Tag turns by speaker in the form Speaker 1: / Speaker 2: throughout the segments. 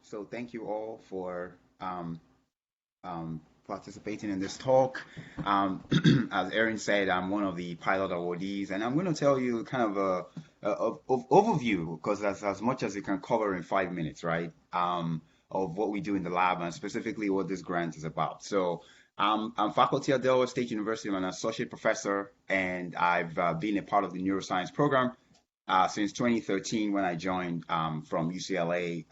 Speaker 1: So thank you all for participating in this talk. As Erin said, I'm one of the pilot awardees, and I'm going to tell you kind of of overview because that's as much as you can cover in 5 minutes, right? Of what we do in the lab and specifically what this grant is about. So I'm faculty at Delaware State University. I'm an associate professor, and I've been a part of the neuroscience program since 2013 when I joined from UCLA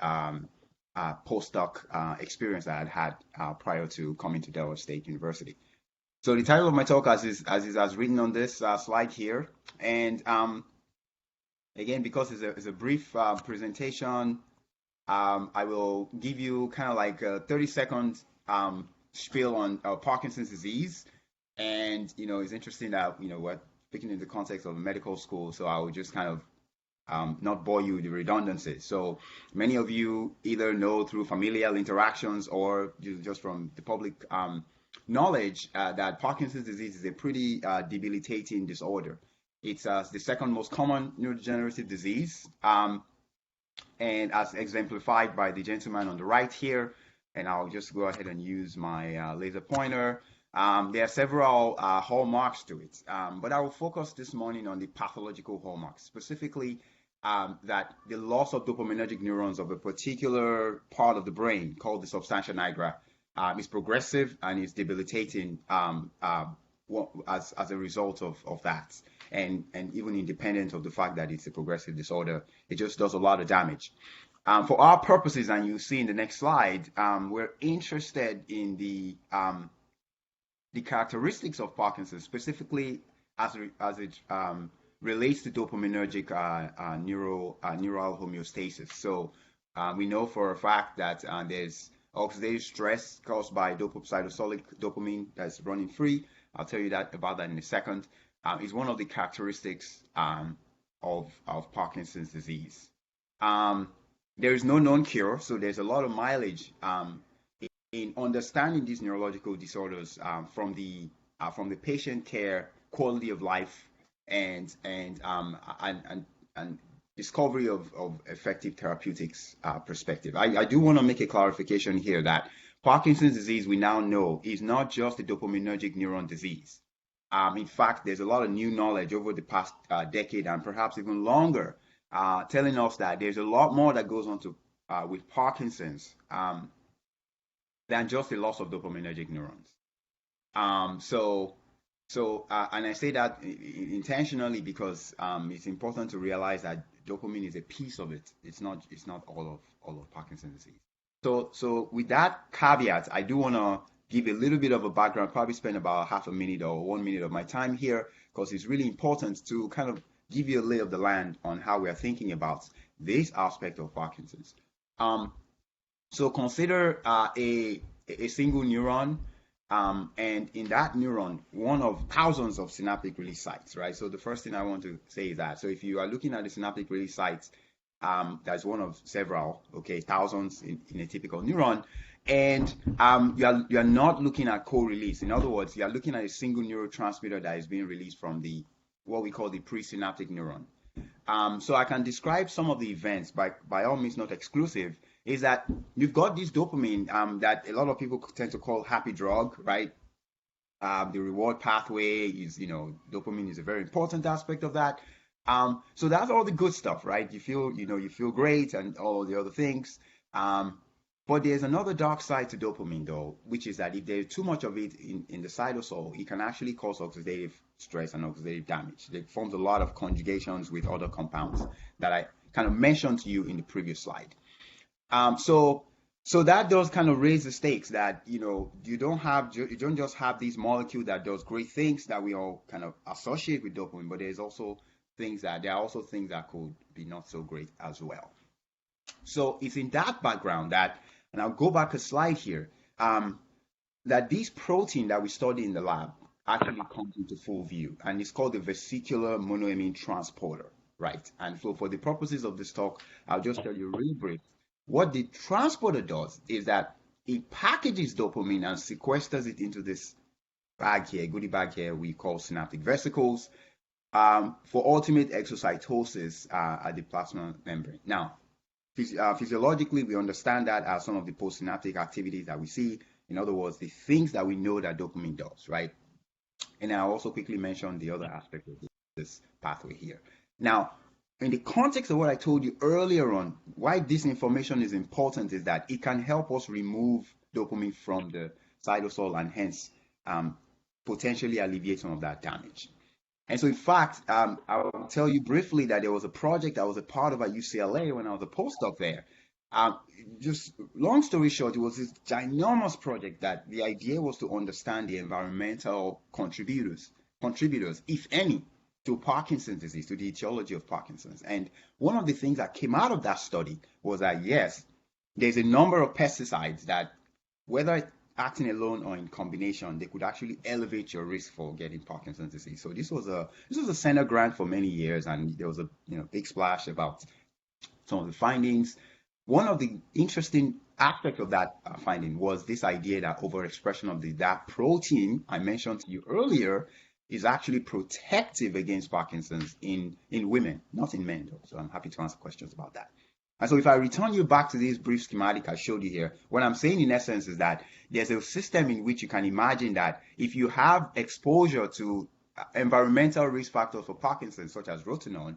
Speaker 1: postdoc experience that I'd had prior to coming to Delaware State University. So the title of my talk, as written on this slide here, and again, because it's a brief presentation, I will give you kind of like a 30-second spiel on Parkinson's disease. And, it's interesting that, we're speaking in the context of medical school, so I will just kind of not bore you with the redundancies. So many of you either know through familial interactions or just from the public knowledge that Parkinson's disease is a pretty debilitating disorder. It's the second most common neurodegenerative disease, and as exemplified by the gentleman on the right here, and I'll just go ahead and use my laser pointer. There are several hallmarks to it, but I will focus this morning on the pathological hallmarks, specifically that the loss of dopaminergic neurons of a particular part of the brain called the substantia nigra is progressive and is debilitating as a result of that. And even independent of the fact that it's a progressive disorder, it just does a lot of damage. For our purposes, and you see in the next slide, we're interested in the characteristics of Parkinson's, specifically as it relates to dopaminergic neural homeostasis. So we know for a fact that there's oxidative stress caused by cytosolic dopamine that's running free. I'll tell you about that in a second. Is one of the characteristics of Parkinson's disease. There is no known cure, so there's a lot of mileage in understanding these neurological disorders from the patient care, quality of life, and discovery of effective therapeutics perspective. I do want to make a clarification here that Parkinson's disease, we now know, is not just a dopaminergic neuron disease. In fact, there's a lot of new knowledge over the past decade and perhaps even longer telling us that there's a lot more that goes on to with Parkinson's than just the loss of dopaminergic neurons. And I say that intentionally because it's important to realize that dopamine is a piece of it. It's not all of Parkinson's disease. So with that caveat, I do want to give a little bit of a background. Probably spend about half a minute or 1 minute of my time here because it's really important to kind of give you a lay of the land on how we are thinking about this aspect of Parkinson's. So consider a single neuron. And in that neuron, one of thousands of synaptic release sites, right? So the first thing I want to say is that, so if you are looking at the synaptic release sites, that's one of several, okay, thousands in a typical neuron. And you are not looking at co-release. In other words, you are looking at a single neurotransmitter that is being released from what we call the presynaptic neuron. So I can describe some of the events, by all means not exclusive, is that you've got this dopamine that a lot of people tend to call happy drug, right? The reward pathway is, dopamine is a very important aspect of that. So that's all the good stuff, right? You feel great and all the other things. But there's another dark side to dopamine, though, which is that if there's too much of it in the cytosol, it can actually cause oxidative stress and oxidative damage. It forms a lot of conjugations with other compounds that I kind of mentioned to you in the previous slide. So that does kind of raise the stakes that, you don't just have this molecule that does great things that we all kind of associate with dopamine, but there are also things that could be not so great as well. So it's in that background that, and I'll go back a slide here, that this protein that we study in the lab actually comes into full view, and it's called the vesicular monoamine transporter, right? And so for the purposes of this talk, I'll just tell you really brief. What the transporter does is that it packages dopamine and sequesters it into this bag here, goodie bag here, we call synaptic vesicles, for ultimate exocytosis at the plasma membrane. Now, Physiologically, we understand that as some of the postsynaptic activities that we see. In other words, the things that we know that dopamine does, right? And I'll also quickly mention the other aspect of this pathway here. Now, in the context of what I told you earlier on, why this information is important is that it can help us remove dopamine from the cytosol and hence potentially alleviate some of that damage. And so, in fact, I will tell you briefly that there was a project I was a part of at UCLA when I was a postdoc there. Just long story short, it was this ginormous project that the idea was to understand the environmental contributors, if any, to Parkinson's disease, to the etiology of Parkinson's. And one of the things that came out of that study was that, yes, there's a number of pesticides that, whether acting alone or in combination, they could actually elevate your risk for getting Parkinson's disease. So this was a Senate grant for many years, and there was a big splash about some of the findings. One of the interesting aspects of that finding was this idea that overexpression of that protein I mentioned to you earlier is actually protective against Parkinson's in women, not in men, though. So I'm happy to answer questions about that. And so if I return you back to this brief schematic I showed you here, what I'm saying in essence is that there's a system in which you can imagine that if you have exposure to environmental risk factors for Parkinson's, such as rotenone,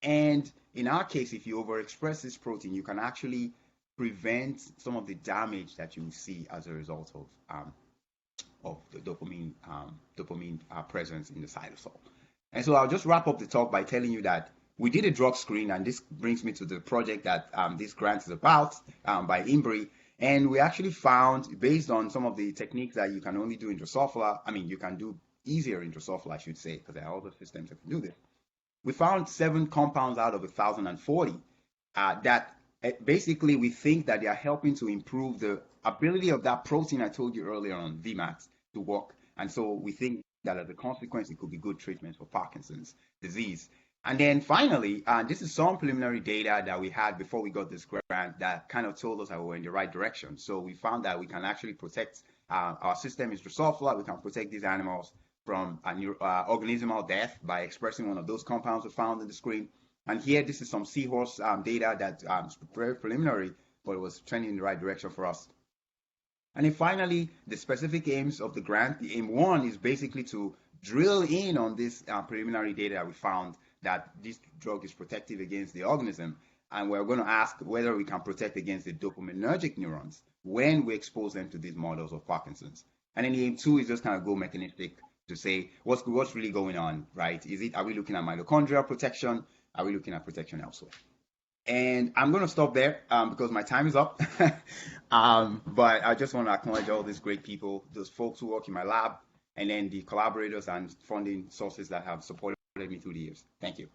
Speaker 1: and in our case, if you overexpress this protein, you can actually prevent some of the damage that you see as a result of the dopamine presence in the cytosol. And so I'll just wrap up the talk by telling you that we did a drug screen, and this brings me to the project that this grant is about by IMBRI. And we actually found, based on some of the techniques that you can only do in Drosophila, you can do easier in Drosophila, I should say, because there are other systems that can do this. We found 7 compounds out of 1,040 that basically we think that they are helping to improve the ability of that protein I told you earlier on, VMAT, to work. And so we think that as a consequence, it could be good treatment for Parkinson's disease. And then finally, this is some preliminary data that we had before we got this grant that kind of told us that we were in the right direction. So we found that we can actually protect, our system is Drosophila, we can protect these animals from organismal death by expressing one of those compounds we found in the screen. And here, this is some seahorse data that's very preliminary, but it was trending in the right direction for us. And then finally, the specific aims of the grant. The aim 1 is basically to drill in on this preliminary data that we found that this drug is protective against the organism. And we're going to ask whether we can protect against the dopaminergic neurons when we expose them to these models of Parkinson's. And then the aim 2 is just kind of go mechanistic to say what's really going on, right? Are we looking at mitochondrial protection? Are we looking at protection elsewhere? And I'm going to stop there because my time is up. But I just want to acknowledge all these great people, those folks who work in my lab, and then the collaborators and funding sources that have supported me through the years. Thank you.